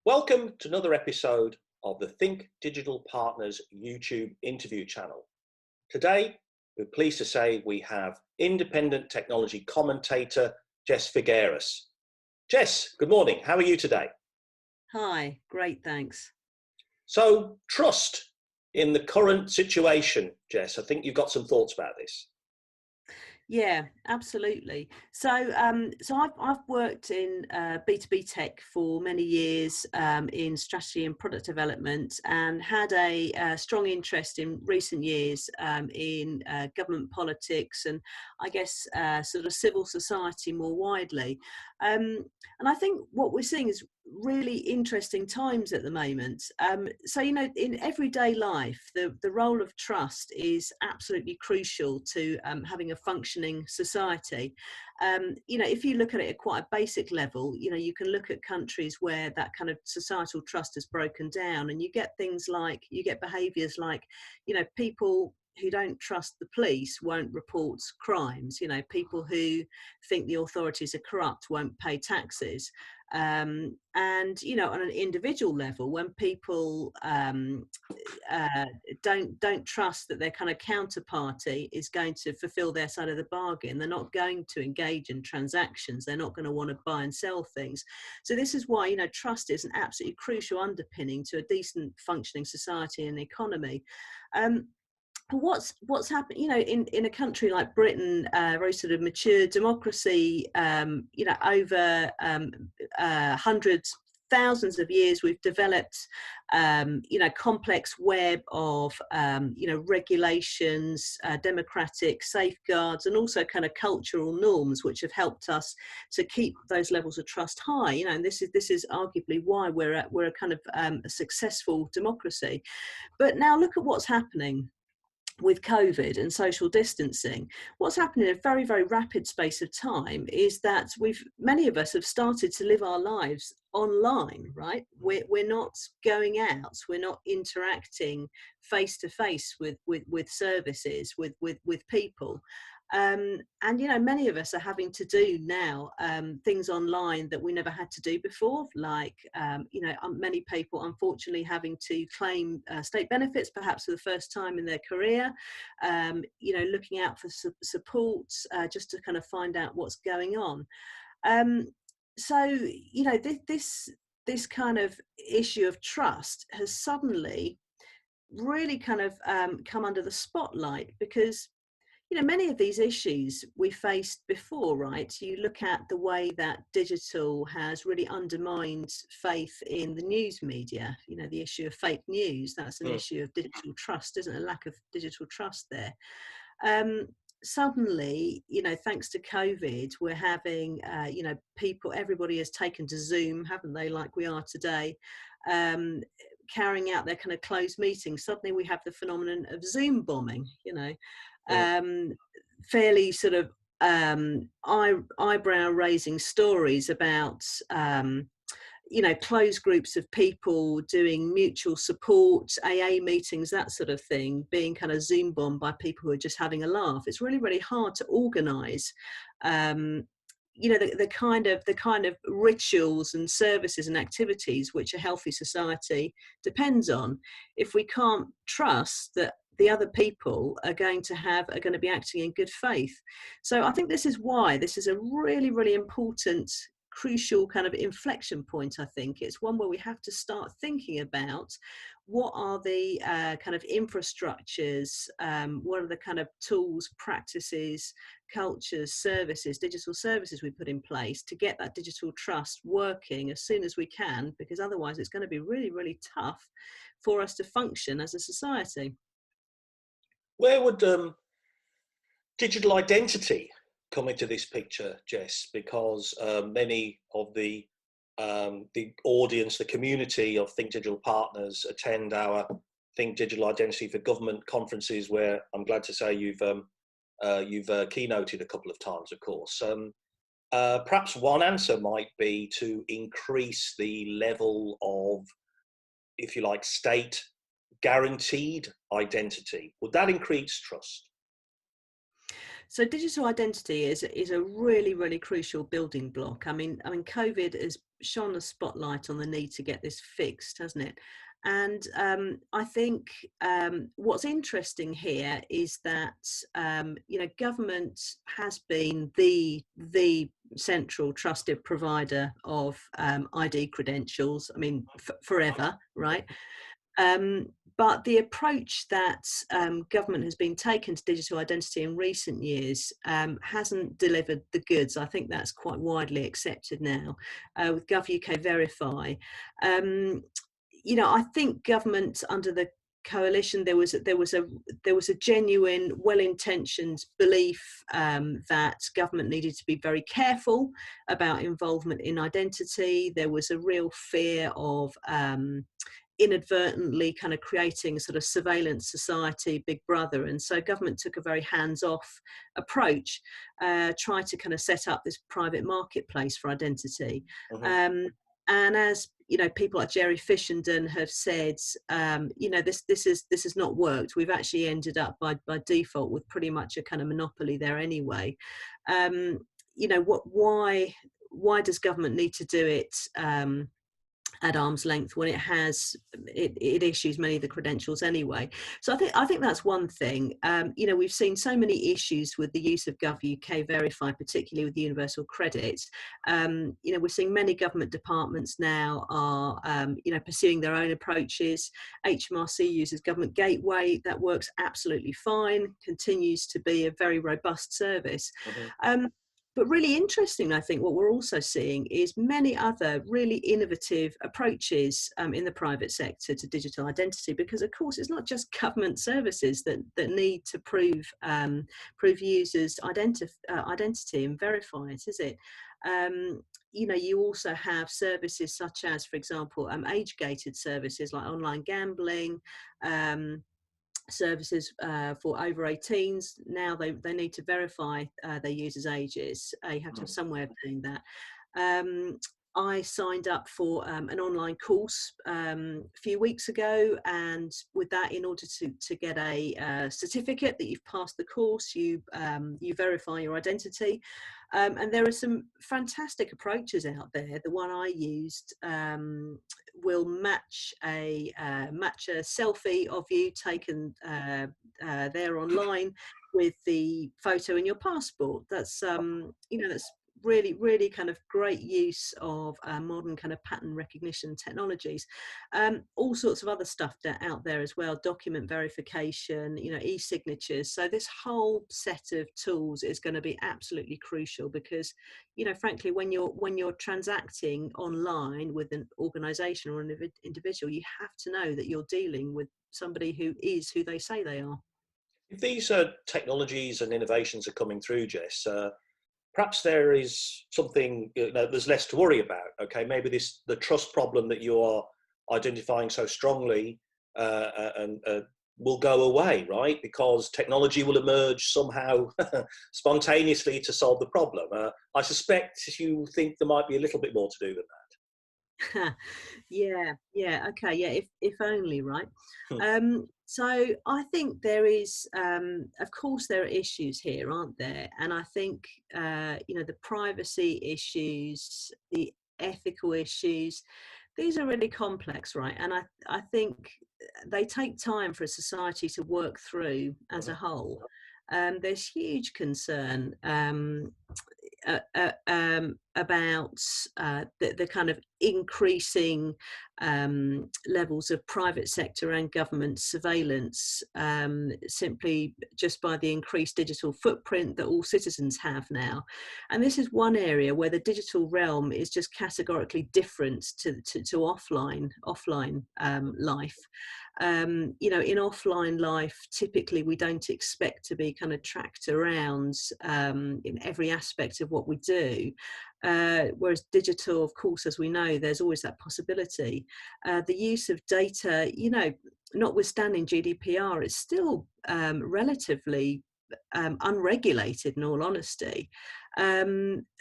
Welcome to another episode of the Think Digital Partners YouTube interview channel. Today, we're pleased to say we have independent technology commentator Jess Figueras. Jess, good morning. How are you today? Hi, great, thanks. So, trust in the current situation, Jess. I think you've got some thoughts about this. Yeah, absolutely. So I've worked in B2B tech for many years in strategy and product development, and had a strong interest in recent years in government politics and I guess sort of civil society more widely. And I think what we're seeing is really interesting times at the moment. In everyday life, the role of trust is absolutely crucial to having a functioning society. If you look at it at quite a basic level, you can look at countries where that kind of societal trust has broken down, and you get behaviours like, people who don't trust the police won't report crimes. People who think the authorities are corrupt won't pay taxes. And on an individual level, when people don't trust that their kind of counterparty is going to fulfill their side of the bargain, they're not going to engage in transactions, they're not going to want to buy and sell things. So this is why trust is an absolutely crucial underpinning to a decent functioning society and economy. What's happened, in a country like Britain, very sort of mature democracy, over hundreds, thousands of years, we've developed, complex web of, regulations, democratic safeguards, and also kind of cultural norms, which have helped us to keep those levels of trust high. And this is arguably why we're a kind of a successful democracy. But now look at what's happening with COVID and social distancing. What's happened in a very, very rapid space of time is that many of us have started to live our lives online, right? We're not going out, we're not interacting face to face with services, with people. And many of us are having to do now things online that we never had to do before, like many people unfortunately having to claim state benefits perhaps for the first time in their career, looking out for support just to kind of find out what's going on. This kind of issue of trust has suddenly really kind of come under the spotlight, because many of these issues we faced before, right? You look at the way that digital has really undermined faith in the news media, the issue of fake news. That's an issue of digital trust, isn't it? A lack of digital trust there. Suddenly, thanks to COVID, we're having, everybody has taken to Zoom, haven't they, like we are today, carrying out their kind of closed meetings. Suddenly we have the phenomenon of Zoom bombing, fairly sort of eyebrow raising stories about closed groups of people doing mutual support, AA meetings, that sort of thing, being kind of Zoom bombed by people who are just having a laugh. It's really, really hard to organise the kind of rituals and services and activities which a healthy society depends on, if we can't trust that the other people are going to be acting in good faith. So I think this is why this is a really, really important, crucial kind of inflection point. I think it's one where we have to start thinking about what are the kind of infrastructures, what are the kind of tools, practices, cultures, services, digital services we put in place to get that digital trust working as soon as we can, because otherwise it's going to be really, really tough for us to function as a society. Where would digital identity come into this picture, Jess? Because many of the audience, the community of Think Digital Partners attend our Think Digital Identity for Government conferences, where I'm glad to say you've keynoted a couple of times, of course. Perhaps one answer might be to increase the level of, if you like, state guaranteed identity. Would that increase trust? So digital identity is a really, really crucial building block. COVID has shone a spotlight on the need to get this fixed, hasn't it? And I think what's interesting here is that government has been the central trusted provider of ID credentials. I mean, forever, right? Um, but the approach that government has been taken to digital identity in recent years hasn't delivered the goods. I think that's quite widely accepted now with Gov UK Verify. I think government under the coalition there was a genuine, well-intentioned belief that government needed to be very careful about involvement in identity. There was a real fear of inadvertently kind of creating sort of surveillance society, Big Brother, and so government took a very hands-off approach, tried to kind of set up this private marketplace for identity. And as people like Jerry Fishenden have said, this has not worked. We've actually ended up by default with pretty much a kind of monopoly there anyway. Why does government need to do it at arm's length when it issues many of the credentials anyway? So I think that's one thing. We've seen so many issues with the use of Gov UK Verify, particularly with universal credit. We're seeing many government departments now are pursuing their own approaches. HMRC uses Government Gateway. That works absolutely fine, continues to be a very robust service. But really interesting, I think, what we're also seeing is many other really innovative approaches in the private sector to digital identity, because, of course, it's not just government services that need to prove users' identity and verify it, is it? You also have services such as, for example, age-gated services like online gambling, services for over 18s. Now they need to verify their users' ages. You have to have some way of doing that. I signed up for an online course a few weeks ago, and with that, in order to get a certificate that you've passed the course, you verify your identity. And there are some fantastic approaches out there. The one I used will match a selfie of you taken there online with the photo in your passport. That's that's really, really kind of great use of modern kind of pattern recognition technologies. All sorts of other stuff out there as well, document verification, e-signatures. So this whole set of tools is going to be absolutely crucial, because, frankly, when you're transacting online with an organization or an individual, you have to know that you're dealing with somebody who is who they say they are. If these technologies and innovations are coming through, Jess, perhaps there is something, there's less to worry about. Okay, maybe the trust problem that you are identifying so strongly will go away, right? Because technology will emerge somehow spontaneously to solve the problem. I suspect you think there might be a little bit more to do than that. Okay, if only, right? So I think there is, of course, there are issues here, aren't there? And I think, the privacy issues, the ethical issues, these are really complex, right? And I think they take time for a society to work through as a whole. There's huge concern about the kind of increasing levels of private sector and government surveillance, simply just by the increased digital footprint that all citizens have now. And this is one area where the digital realm is just categorically different to offline life. In offline life, typically we don't expect to be kind of tracked around in every aspect of what we do. Whereas digital, of course, as we know, there's always that possibility. The use of data, notwithstanding GDPR, it's still relatively unregulated, in all honesty.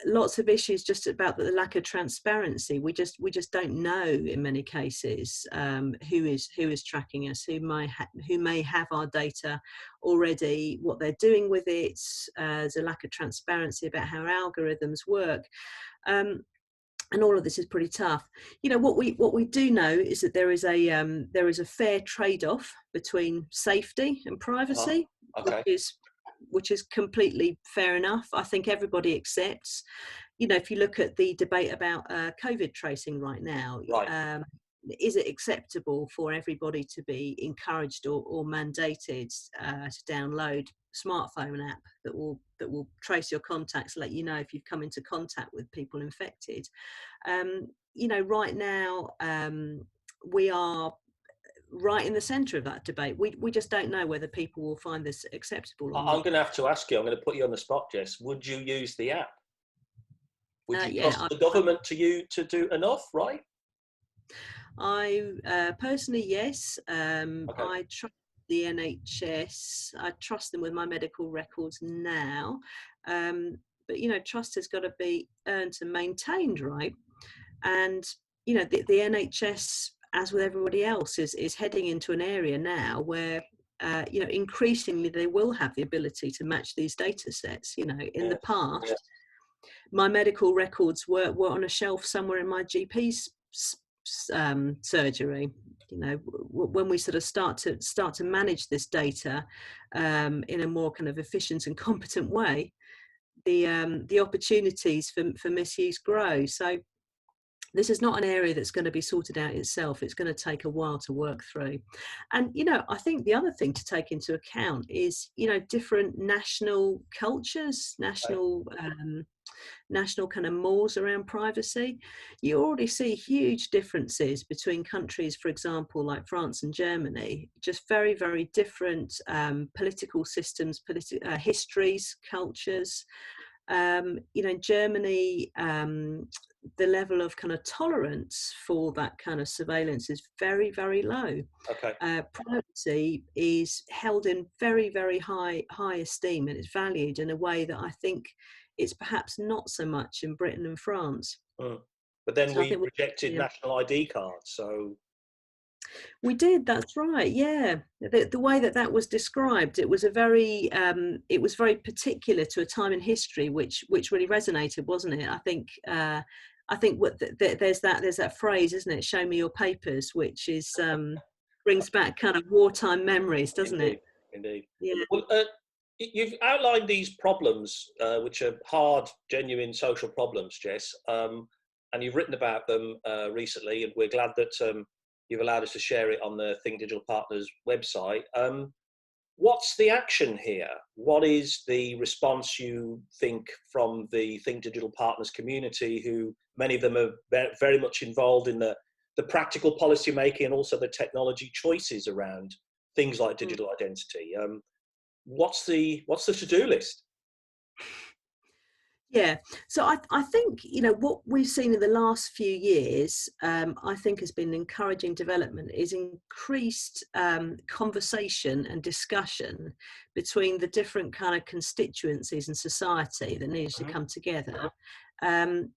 Lots of issues just about the lack of transparency. We just don't know in many cases who is tracking us, who may have our data already, what they're doing with it. There's a lack of transparency about how algorithms work. And all of this is pretty tough. What we do know is that there is a fair trade-off between safety and privacy, Okay. which is completely fair enough. I think everybody accepts. If you look at the debate about COVID tracing right now, Right. is it acceptable for everybody to be encouraged or mandated to download smartphone app that will trace your contacts, let you know if you've come into contact with people infected? Right now we are right in the centre of that debate. We just don't know whether people will find this acceptable or not. I'm going to have to ask you, I'm going to put you on the spot, Jess. Would you use the app? Would you trust the government to do enough, right? I personally, yes. Okay. I trust the NHS. I trust them with my medical records now. But trust has got to be earned and maintained, right? And the NHS, as with everybody else, is heading into an area now where increasingly they will have the ability to match these data sets. In the past, my medical records were on a shelf somewhere in my GP's surgery. When we sort of start to manage this data in a more kind of efficient and competent way, the opportunities for misuse grow. So this is not an area that's going to be sorted out itself. It's going to take a while to work through. And, I think the other thing to take into account is, different national cultures, national kind of mores around privacy. You already see huge differences between countries, for example, like France and Germany, just very, very different political systems, histories, cultures. In Germany, the level of kind of tolerance for that kind of surveillance is very, very low. Okay. Privacy is held in very, very high esteem, and it's valued in a way that I think it's perhaps not so much in Britain and France. But then we rejected national ID cards, so. We did, that's right, yeah. The way that was described, it was very particular to a time in history which really resonated, wasn't it? I think there's that phrase, isn't it? Show me your papers, which is brings back kind of wartime memories, doesn't it? Indeed. Yeah. Well, you've outlined these problems, which are hard, genuine social problems, Jess, and you've written about them recently, and we're glad that you've allowed us to share it on the Think Digital Partners website. What's the action here? What is the response you think from the Think Digital Partners community, who many of them are very much involved in the practical policy making and also the technology choices around things like digital identity? What's the to-do list? Yeah, so I think, what we've seen in the last few years, I think has been encouraging development, is increased conversation and discussion between the different kind of constituencies in society that needs to come together. And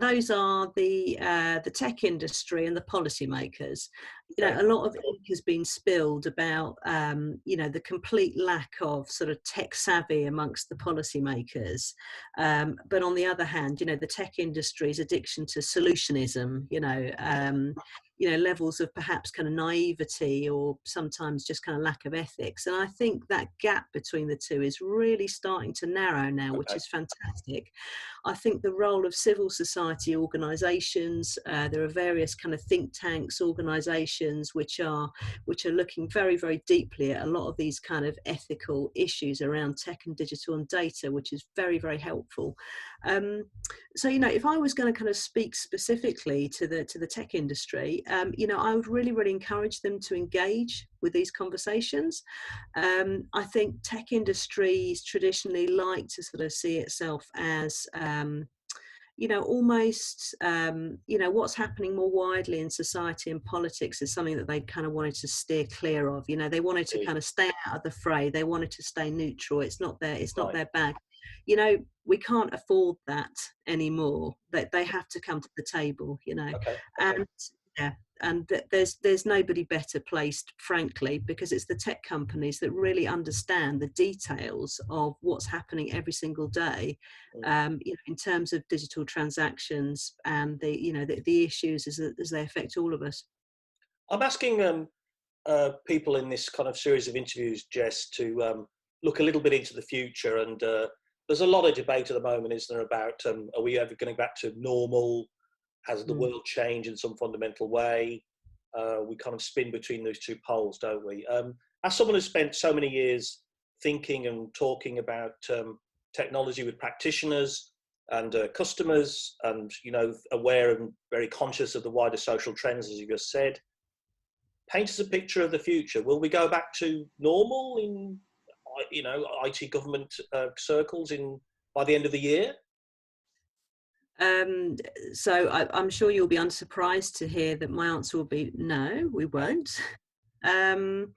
those are the tech industry and the policymakers. A lot of ink has been spilled about the complete lack of sort of tech savvy amongst the policymakers. But on the other hand, the tech industry's addiction to solutionism, levels of perhaps kind of naivety or sometimes just kind of lack of ethics. And I think that gap between the two is really starting to narrow now, which is fantastic. I think the role of civil society organisations, there are various kind of think tanks, organisations which are looking very, very deeply at a lot of these kind of ethical issues around tech and digital and data, which is very, very helpful. So, if I was going to kind of speak specifically to the tech industry, I would really, really encourage them to engage with these conversations. I think tech industries traditionally like to sort of see itself as almost, what's happening more widely in society and politics is something that they kind of wanted to steer clear of. They wanted to kind of stay out of the fray. They wanted to stay neutral. It's not Right. their bag. We can't afford that anymore. They have to come to the table, Okay. Okay. and yeah. And there's nobody better placed, frankly, because it's the tech companies that really understand the details of what's happening every single day, Mm. in terms of digital transactions and the issues as they affect all of us. I'm asking people in this kind of series of interviews, Jess, to look a little bit into the future. And there's a lot of debate at the moment, isn't there, about are we ever going back to normal? Has the Mm. world changed in some fundamental way? We kind of spin between those two poles, don't we? As someone who's spent so many years thinking and talking about technology with practitioners and customers, and aware and very conscious of the wider social trends, as you just said, paint us a picture of the future. Will we go back to normal in, IT government circles by the end of the year? Um, I'm sure you'll be unsurprised to hear that my answer will be no, we won't. Um,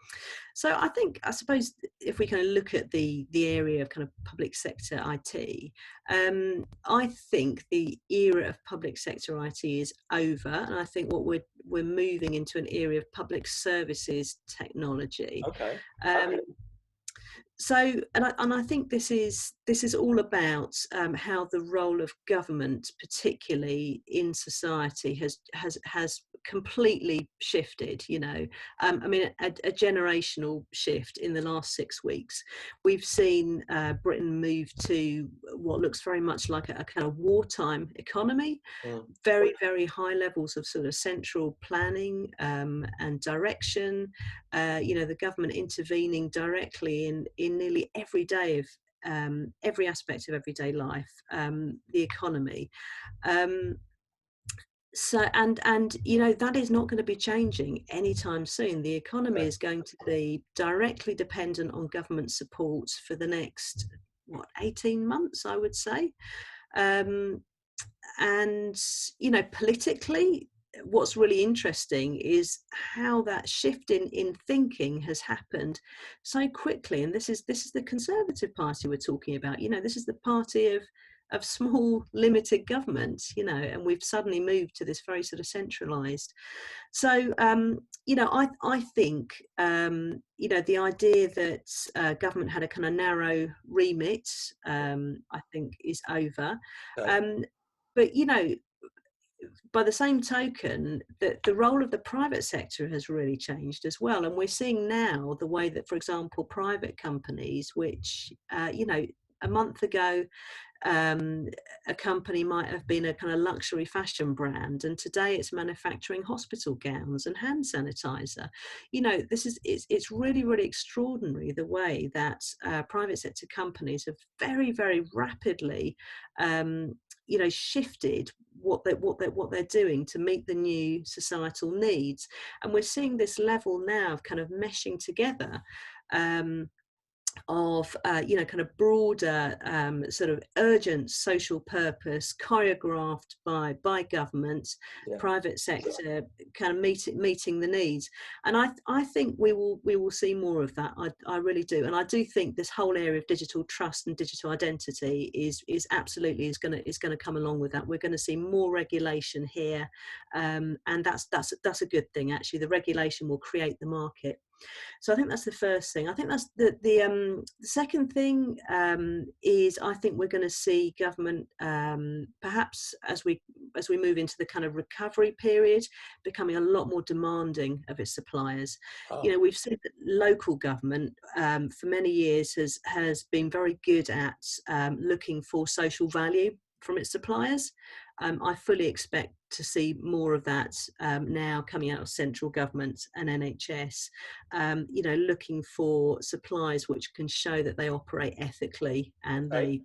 I suppose if we kind of look at the area of kind of public sector IT, I think the era of public sector IT is over, and I think what we're moving into an area of public services technology. Okay. Um, and I think this is all about how the role of government, particularly in society, has completely shifted. A generational shift in the last 6 weeks. We've seen Britain move to what looks very much like a kind of wartime economy. Mm. Very, very high levels of sort of central planning and direction. The government intervening directly in nearly every day of every aspect of everyday life, the economy. That is not going to be changing anytime soon. The economy Okay. is going to be directly dependent on government support for the next 18 months, I would say. And politically, what's really interesting is how that shift in thinking has happened so quickly. And this is the Conservative Party we're talking about. This is the party of small limited government, and we've suddenly moved to this very sort of centralized. I think the idea that government had a kind of narrow remit, I think is over. Okay. But by the same token, the role of the private sector has really changed as well, and we're seeing now the way that, for example, private companies, which a month ago, a company might have been a kind of luxury fashion brand, and today it's manufacturing hospital gowns and hand sanitizer. It's really, really extraordinary the way that private sector companies have very, very rapidly shifted what they're doing to meet the new societal needs. And we're seeing this level now of kind of meshing together of kind of broader sort of urgent social purpose choreographed by government, Yeah. private sector, kind of meeting the needs. And I think we will see more of that. I really do. And I do think this whole area of digital trust and digital identity is absolutely is going to come along with that. We're going to see more regulation here, and that's a good thing. Actually, the regulation will create the market. So I think that's the first thing. I think that's the second thing is I think we're going to see government perhaps as we move into the kind of recovery period becoming a lot more demanding of its suppliers. Oh. We've seen that local government for many years has been very good at looking for social value from its suppliers. I fully expect to see more of that now coming out of central government and NHS, looking for suppliers which can show that they operate ethically and Okay.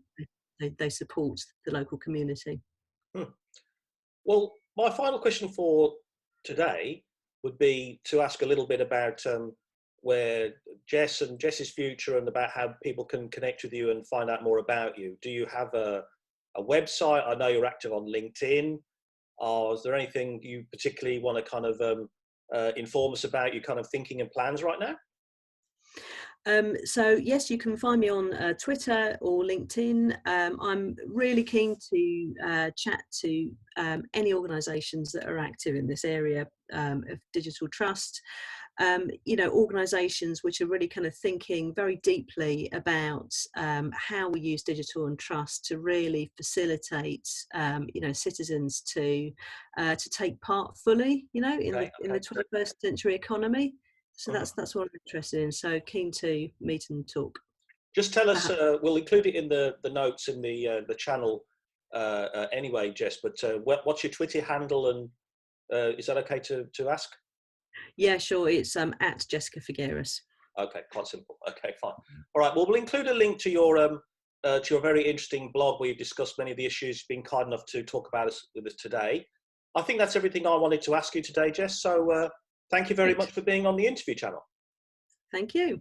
they support the local community. Well, my final question for today would be to ask a little bit about where Jess and Jess's future, and about how people can connect with you and find out more about you. Do you have a a website? I know you're active on LinkedIn. Is there anything you particularly want to kind of inform us about your kind of thinking and plans right now? So yes, you can find me on Twitter or LinkedIn. I'm really keen to chat to any organisations that are active in this area of digital trust. Organisations which are really kind of thinking very deeply about how we use digital and trust to really facilitate, citizens to take part fully, in Okay, the 21st century economy. So that's what I'm interested in. So keen to meet and talk. Just tell us. Perhaps. We'll include it in the notes in the channel anyway, Jess. But what's your Twitter handle, and is that okay to ask? Yeah, sure. It's at Jessica Figueras. Okay, quite simple. Okay, fine. All right. Well, we'll include a link to your very interesting blog where you've discussed many of the issues you've been kind enough to talk about with us today. I think that's everything I wanted to ask you today, Jess. So thank you very much for being on the interview channel. Thank you.